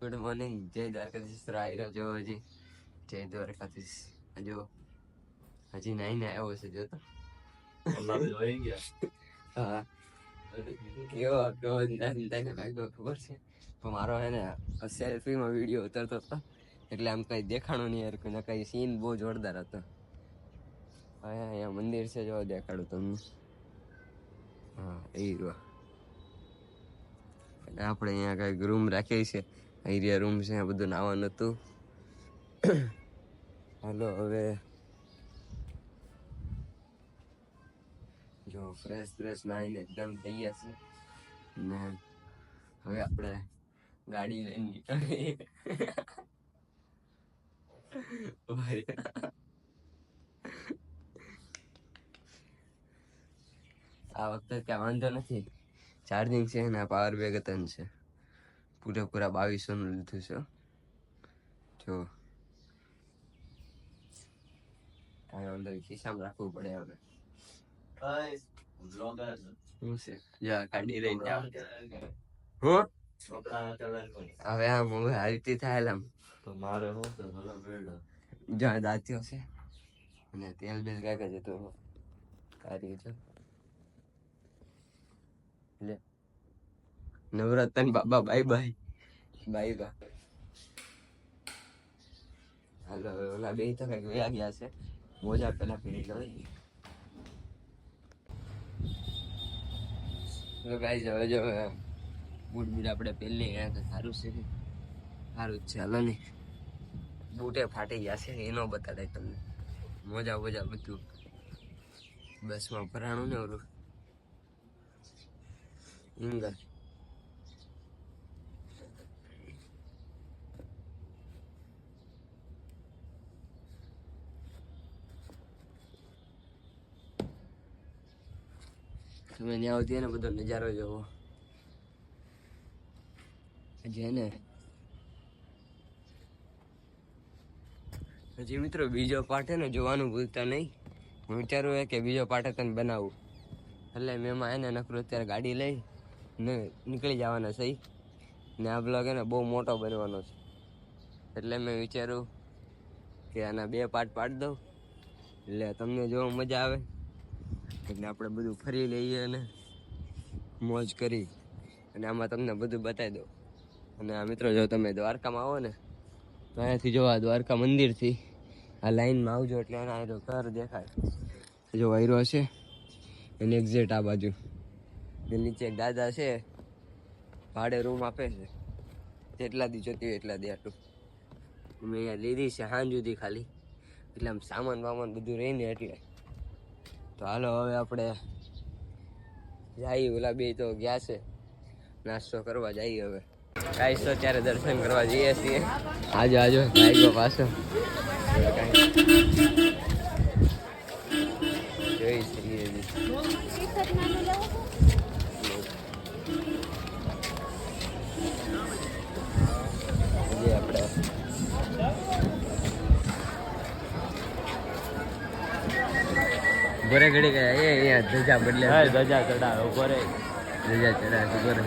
Good morning, જય દ્વારકાધીશ. રાયરો જો હજી જય દ્વારકાધીશ. જો હજી નાઈને આવ્યો છે. જો તો હા કેવો ખબર છે. પણ મારો હે ને સેલ્ફીમાં વિડીયો ઉતરતો હતો એટલે આમ કઈ દેખાણું નહીં યાર. કઈ સીન બહુ જોરદાર હતો. અહીંયા મંદિર છે, જો દેખાડું તમને. હા એ રહ્યો. આપણે અહીંયા કઈક રૂમ રાખી છે. એરિયા રૂમ છે, બધું નાવાનું હતું. હાલો હવે જો ફ્રેશ નાઈને એકદમ થઈ ગયા છે ને હવે આપણે ગાડી લઈને નીકળીએ. આ વખતે ક્યાં વાંધો નથી. ચાર્જિંગ છે ને પાવર બેગ તન છે. પૂરેપૂરા 2200 નું લીધું છે. જો કાંઈ અંદર ખિસ્સામાં રાખવું પડે હવે. શું છે જા કાઢી લઈને જાવ. હું હવે આમ હવે હાલતી થાય આમ તો મારે હું તો જ્યાં દાંતીઓ છે અને તેલ બેલ કાંઈ જતો કાઢી છે. લે નવરત્ન બાબા બાય બાય બાય બા. હાલો ઓલા બે તો કઈક વયા ગયા છે. મોજા પેલા પીડી લઈ. ગાઈસ હવે જો બૂટ આપણે પહેલી ગયા તો સારું છે. સારું જ છે. હાલો ને બૂટે ફાટી ગયા છે એનો બતાડે તમને. મોજા બોજા બધું બસમાં ભરાણું ને ઓલું ઇંગલ. તમે ત્યાં આવતી ને બધો નજારો જોવો જેને. હજી મિત્રો બીજો પાર્ટ ને જોવાનું ભૂલતા નહીં. હું વિચારું કે બીજો પાર્ટ તને બનાવું એટલે મેં એમાં એને નકરું અત્યારે ગાડી લઈ ને નીકળી જવાના સહી ને આ બ્લોગ એને બહુ મોટો બનવાનો છે એટલે મેં વિચાર્યું કે આના 2 પાર્ટ પાડી દઉં એટલે તમને જોવા મજા આવે. એટલે આપણે બધું ફરી લઈએ અને મોજ કરી અને આમાં તમને બધું બતાવી દઉં. અને આ મિત્રો જો તમે દ્વારકામાં આવો ને તો અહીંયાથી જો આ દ્વારકા મંદિરથી આ લાઈનમાં આવજો એટલે એના ઘર દેખાય. જો વાયરો હશે એને એક્ઝેક્ટ આ બાજુ નીચે એક દાદા છે ભાડે રૂમ આપે છે. જેટલા દી જોતી હોય એટલા દી આટલું મેં અહીંયા લીધી છે સાંજ સુધી ખાલી. એટલે આમ સામાન વામાન બધું રહીને એટલે તો હાલો હવે આપણે જઈએ. ઓલા બે તો ગયા છે નાસ્તો કરવા જઈએ. હવે કાંઈ તો ત્યારે દર્શન કરવા જઈએ છીએ. આજો આજો ભાઈઓ પાછો જોઈ છીએ આપણે ભરે ઘડી ગયા. અહીંયા ધજા બદલે ધજા ચડાવે ભરે ધજા ચડાવે ભરે.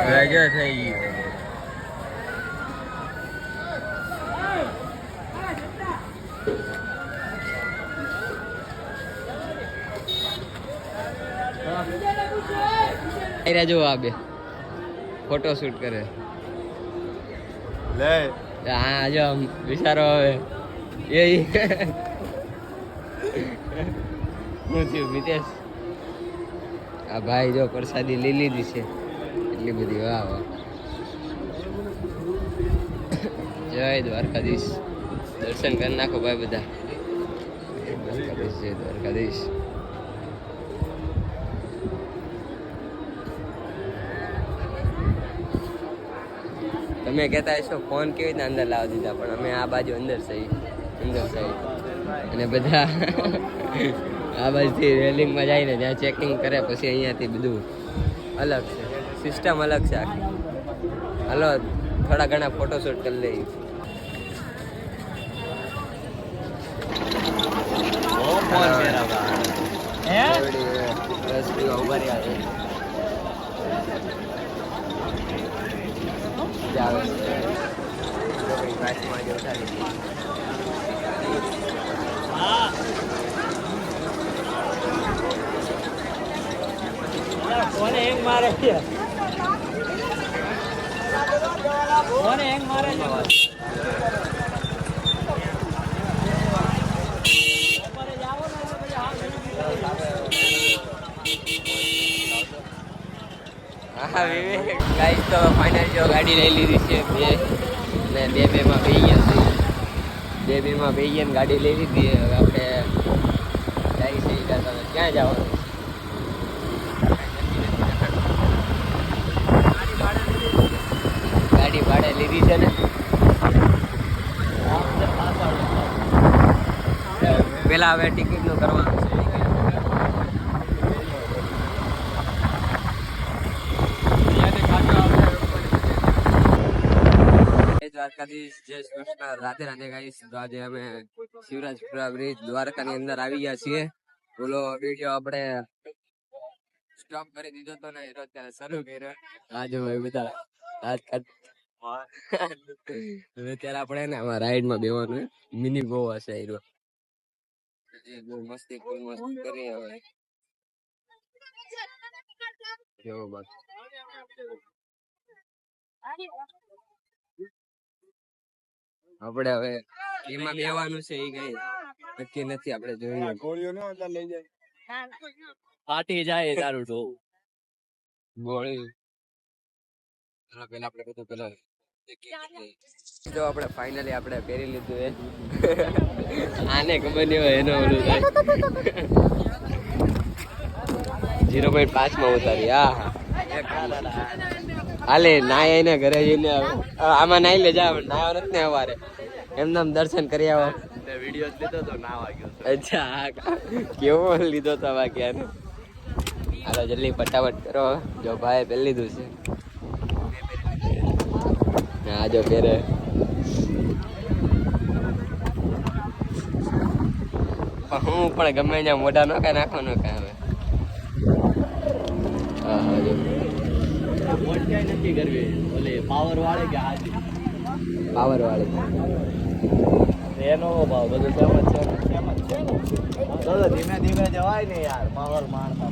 રજા થઈ ગઈ. જો આ બે ફોટો શૂટ કરે લે. હા જો વિચારો હવે એ શું થયું મિતેશ? આ ભાઈ જો પ્રસાદી લઈ લીધી છે એટલી બધી. વાહ વાહ. જય દ્વારકાધીશ. દર્શન કરી નાખો ભાઈ બધા. દ્વારકાધીશ જય દ્વારકાધીશ. તમે કહેતા હશો ફોન કેવી રીતે અંદર લાવી દીધા પણ અમે આ બાજુ અંદર સહી અને બધા આ બાજુથી રેલિંગમાં જઈને ત્યાં ચેકિંગ કરે પછી અહીંયાથી બધું અલગ છે. સિસ્ટમ અલગ છે આખી. હાલો થોડા ઘણા ફોટોશૂટ કરી લઈએ. કોને હેંગ મારે છે? કોને હેંગ મારે છે? હા વિવેક ગાઈસ તો ફાઇનલ જો ગાડી લઈ લીધી છે બે ને બે માં બેહી ગયા છે. બે માં બેહી ગયા ગાડી લઈ લીધી. હવે આપણે જાય છે ક્યાં જવાનું? ગાડી ભાડે લીધી છે ને. પેલા હવે ટિકિટ નું કરવાનું છે. દ્વારકાધીશ જય શ્રી કૃષ્ણ, રાધે રાધે ગાઈસ. તો આજે અમે શિવરાજપુરા બ્રિજ દ્વારકાની અંદર આવી ગયા છીએ. બોલો વિડીયો આપણે સ્ટોપ કરી દીધો તો ને અત્યારે શરૂ કર્યો. આજે ભાઈ બધા રાજકાટ અત્યારે આપણે ને આમાં રાઈડ માં બેવાનું મિની ગોવા છે. બહુ મસ્તી કરી હવે કેવો બાકી આપણે હવે એમાં બેવાનું છે એ કઈ નક્કી નથી. આપણે જોઈએ ફાટી જાય તારું તો ગોળી પેલા આપણે બધું પેલા જો આપણે ફાઇનલી આપણે પહેરી લીધું એ આને ખબર નહીં હોય એનો ઓલું થાય 0.5 માં ઉતારી. હા હાલે નાય એને ઘરે જઈને આમાં નાઈ લે જા. નાયો નથી ને અમારે એમને દર્શન કરી આવો. વિડીયો લીધો તો ના વાગ્યો. અચ્છા કેવો લીધો તો બાકી આને. હાલો જલ્દી ફટાફટ કરો. જો ભાઈ પહેરી લીધું છે. હા જો પહેરે હું પણ ગમે ત્યાં મોઢા નો કઈ નાખવાનું કઈ હવે. હા હા જો મોટકાઈ નથી કરવી. ઓલે પાવર વાળી કે હાજી પાવર વાળી એનો ભાવ બધું સેમ જ છે. તો ધીમે ધીમે જવાય ને યાર. પાવર મારતા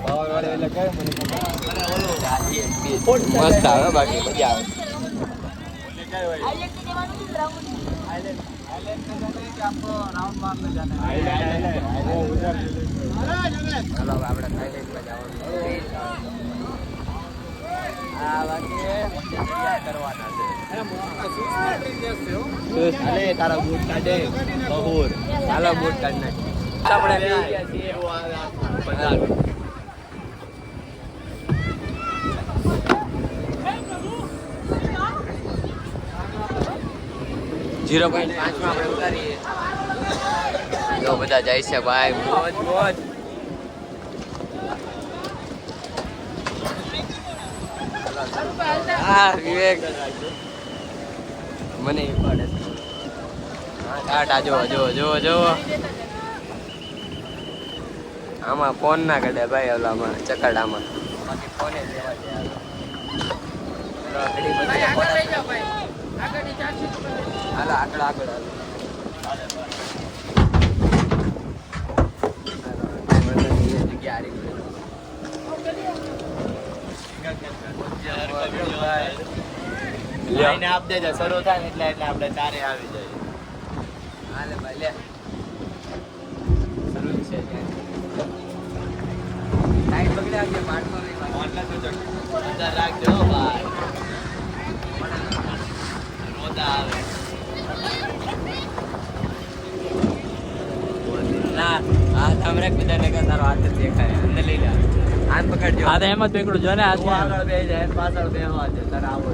પાવર વાળી એટલે કઈ મસ્ત આવે બાકી મજા આવે. ચાલો આપણે થાઈલેન્ડમાં જવાનું. તારા બૂટ કાઢે બહુર. ચાલો બૂટ કાઢી નાખીએ. આપણે બેસી ગયા છીએ. બધા 0.5 માં આપણે ઉતારીએ. જો બધા જાય છે ભાઈ. મોજ મોજ. હા વિવેક મને પડે. ટાટા જો જો જો જો આમાં ફોન ના કાઢે ભાઈ. ઓલામાં ચકડામાં બાકી ફોને લેવા જાય. હાલો આગળ આગળ લાઈને આપ દેજો. શરૂ થાય ને એટલે આપણે ચારે આવી જાય. હાલે ભાઈ લે શરૂ છે. લાઈટ બગડે આજે પાટમાં અંદર રાખજો ભાઈ. રોતા આવે ના હા તમે બધાને કે તારો હાથ જ દેખાય. અંદર લઈ લે હાથ પકડજો. હા તો એમ જ પકડું જો ને. આગળ બે જાય પાછળ બેહવા છે. તારે આવો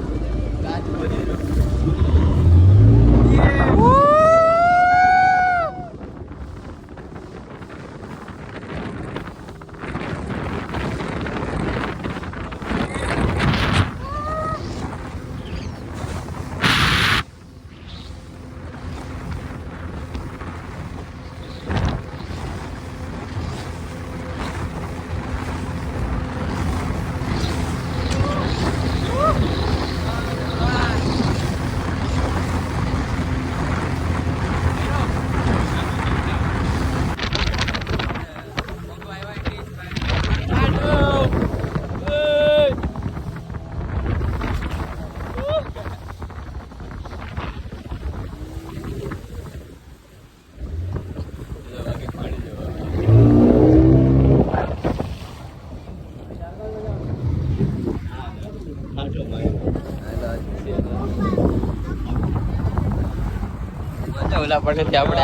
ઓલા પડેથી આપણે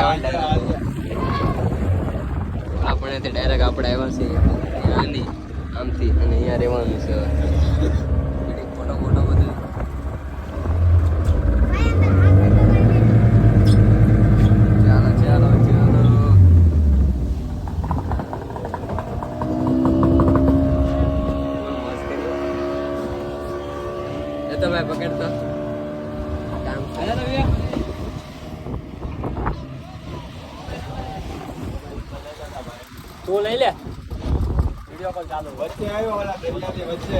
આપણે ડાયરેક્ટ આપણે આવ્યા છીએ આની આમથી અને અહીંયા રહેવાનું છે ફોટો ફોટો બધું ચાલો ચાલો ચાલો એ તો ભાઈ પકડતો કામ તું લઈ લે વિડિયો કોલ ચાલુ વચ્ચે આવ્યો ઓલા દરિયાની વચ્ચે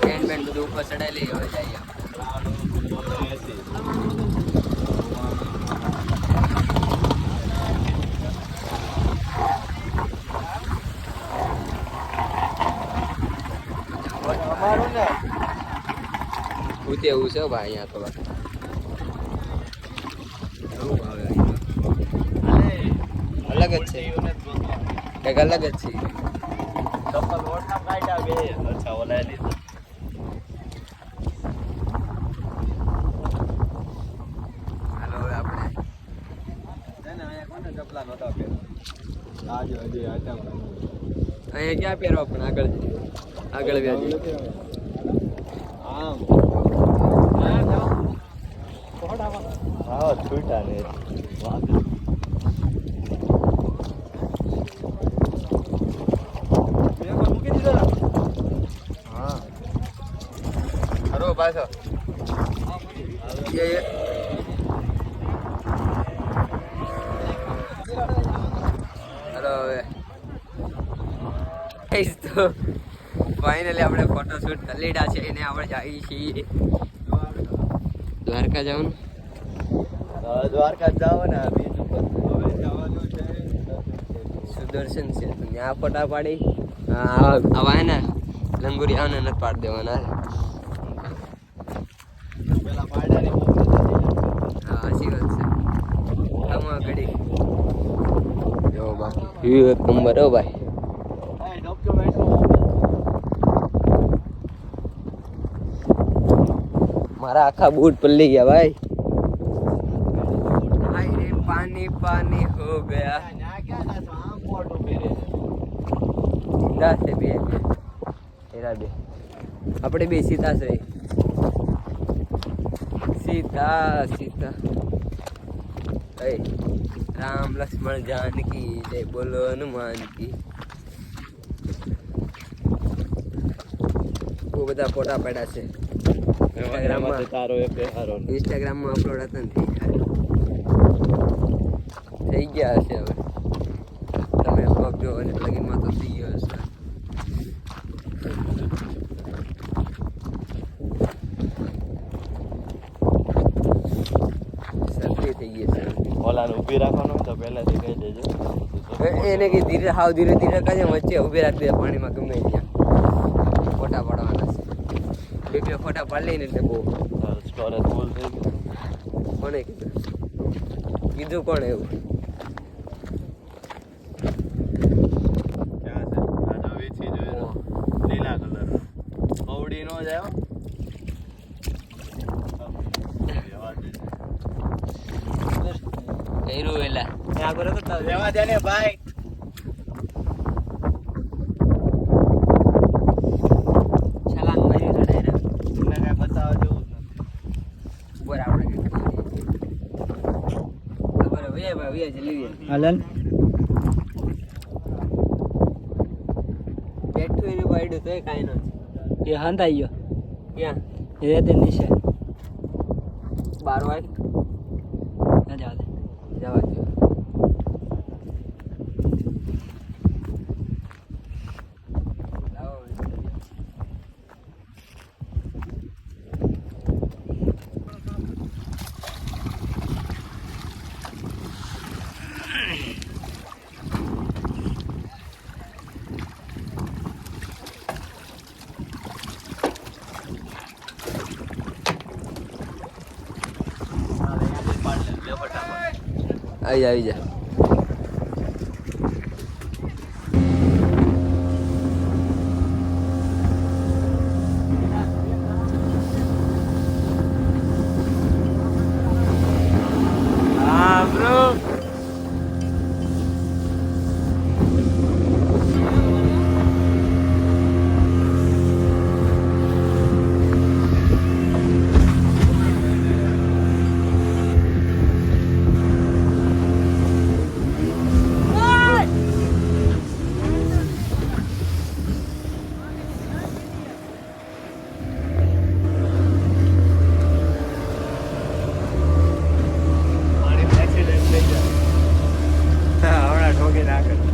પેન્ટ પેન્ટ બધું ઉપર ચડાઈ લઈ હવે જઈએ અમારું ને ઉતે એવું છે ભાઈ અહીંયા તો ભાઈ અલગ જ છે કંઈક અલગ જ છે ચપ્પલ ઓળખા કાઢ્યા બે અચ્છા ઓલા લીધા હાલો હવે આપણે અહીંયા કોને ચપલા નહોતા પહેર્યા આજે હજી આટા અહીંયા ક્યાં પહેરવા પણ આગળ આગળ વ્યાજી આમ હા છૂટા ને વાત મૂકી દીધો હા હરો પાછો હલો હવે તો ફાઇનલી આપણે ફોટોશૂટ કરી લીધા છે એને આપણે જઈએ છીએ દ્વારકા જવાનું દ્વારકા જાવ ને બીજું હવે જવાનું છે સુદર્શન છે તો ત્યાં ફોટા પાડી આવા હે ને લંગુરી આને નથી પાડી દેવાના પેલા પાડાની હા સાચી વાત છે આમાં ઘડી જો બાકી એક નંબર હો ભાઈ ડોક્યુમેન્ટ મારા આખા બૂટ પલ્લી ગયા ભાઈ અરે પાણી પાણી હો ગયા સીધા છે બે એરા બે આપણે બે સીધા છે સીતા સીતા રામ લક્ષ્મણ જાનકી જય બોલો હનુમાન કી બહુ બધા ફોટા પડ્યા છે ઇન્સ્ટાગ્રામમાં તારો એક હારો ઇન્સ્ટાગ્રામમાં અપલોડ હતા ને થઈ ગયા હશે હવે તમે બ્લોગ જો અને પ્લગિનમાં તો થઈ ગયો હશે શરદી થઈ ગઈ છે ઓલાને ઊભી રાખવાનું તો પહેલાથી કહી દેજો એને કે ધીરે હાવ ધીરે ધીરે કાજે વચ્ચે ઊભી રાખી દે પાણીમાં ગમે ત્યાં ફોટા પાડવાના છે બે ફોટા પાડી લઈને એટલે બહુ સ્ટોરેજ ફૂલ થઈ ગયું કોને કીધું કીધું કોણ એવું ક્યાં છે આ વીછી જોયો લીલા કલર કવડી નો જાય કર્યું એલા ત્યાં કરો તો રેવા દે ને ભાઈ છલાંગ મારી તો ડાયરેક્ટ તમને કઈ બતાવવા જેવું જ નથી ઉપર આપણે ખબર ભાઈ ભાઈ જલ્દી હલન બેઠું એની પાડ્યું તોય કાંઈ નથી એ હંતાઈ ગયો ક્યાં રેતી નીચે 12 વાગે ના જવા દે જવા દો આવી જા આગળ